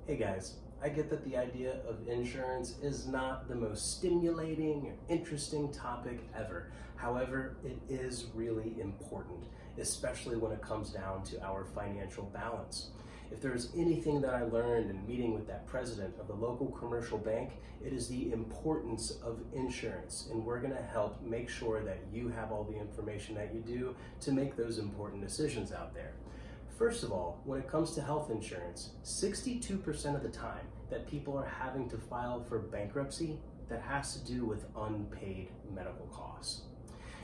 Hey guys, I get that the idea of insurance is not the most stimulating or interesting topic ever. However, it is really important, especially when it comes down to our financial balance. If there's anything that I learned in meeting with that president of the local commercial bank, it is the importance of insurance. And we're gonna help make sure that you have all the information that you do to make those important decisions out there. First of all, when it comes to health insurance, 62% of the time that people are having to file for bankruptcy, that has to do with unpaid medical costs.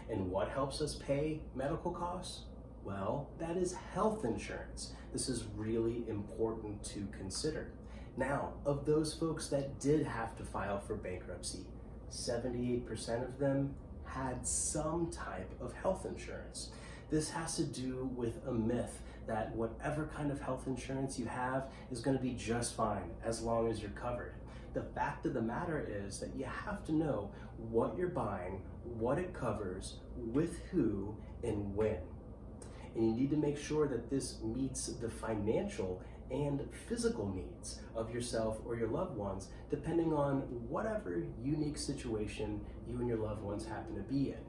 And what helps us pay medical costs? Well, that is health insurance. This is really important to consider. Now, of those folks that did have to file for bankruptcy, 78% of them had some type of health insurance. This has to do with a myth that whatever kind of health insurance you have is going to be just fine as long as you're covered. The fact of the matter is that you have to know what you're buying, what it covers, with who, and when. And you need to make sure that this meets the financial and physical needs of yourself or your loved ones, depending on whatever unique situation you and your loved ones happen to be in.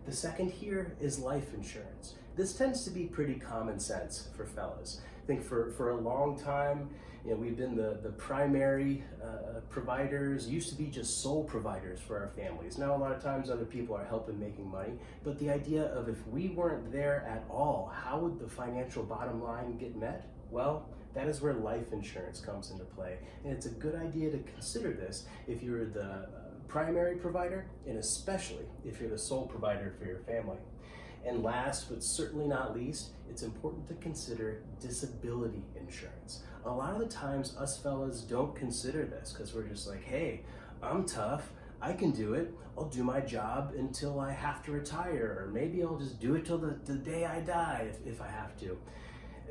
The second here is life insurance. This tends to be pretty common sense for fellas. I think for a long time, we've been the primary providers, used to be just sole providers for our families. Now a lot of times other people are helping making money, but the idea of if we weren't there at all, how would the financial bottom line get met? Well, that is where life insurance comes into play. And it's a good idea to consider this if you're the primary provider, and especially if you're the sole provider for your family. And last, but certainly not least, it's important to consider disability insurance. A lot of the times us fellas don't consider this because we're just like, hey, I'm tough, I can do it, I'll do my job until I have to retire, or maybe I'll just do it till the day I die if I have to.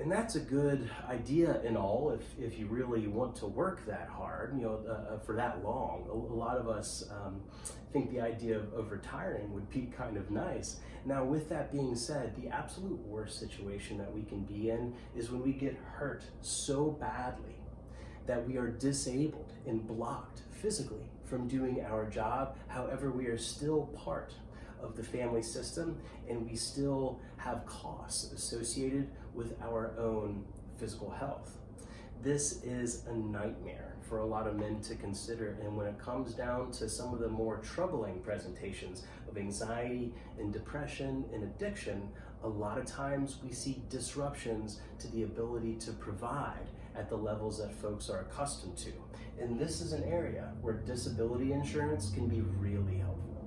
And that's a good idea and all if you really want to work that hard, for that long. A lot of us think the idea of retiring would be kind of nice. Now, with that being said, the absolute worst situation that we can be in is when we get hurt so badly that we are disabled and blocked physically from doing our job. However, we are still part of the family system, and we still have costs associated with our own physical health. This is a nightmare for a lot of men to consider, and when it comes down to some of the more troubling presentations of anxiety and depression and addiction, a lot of times we see disruptions to the ability to provide at the levels that folks are accustomed to. And this is an area where disability insurance can be really helpful.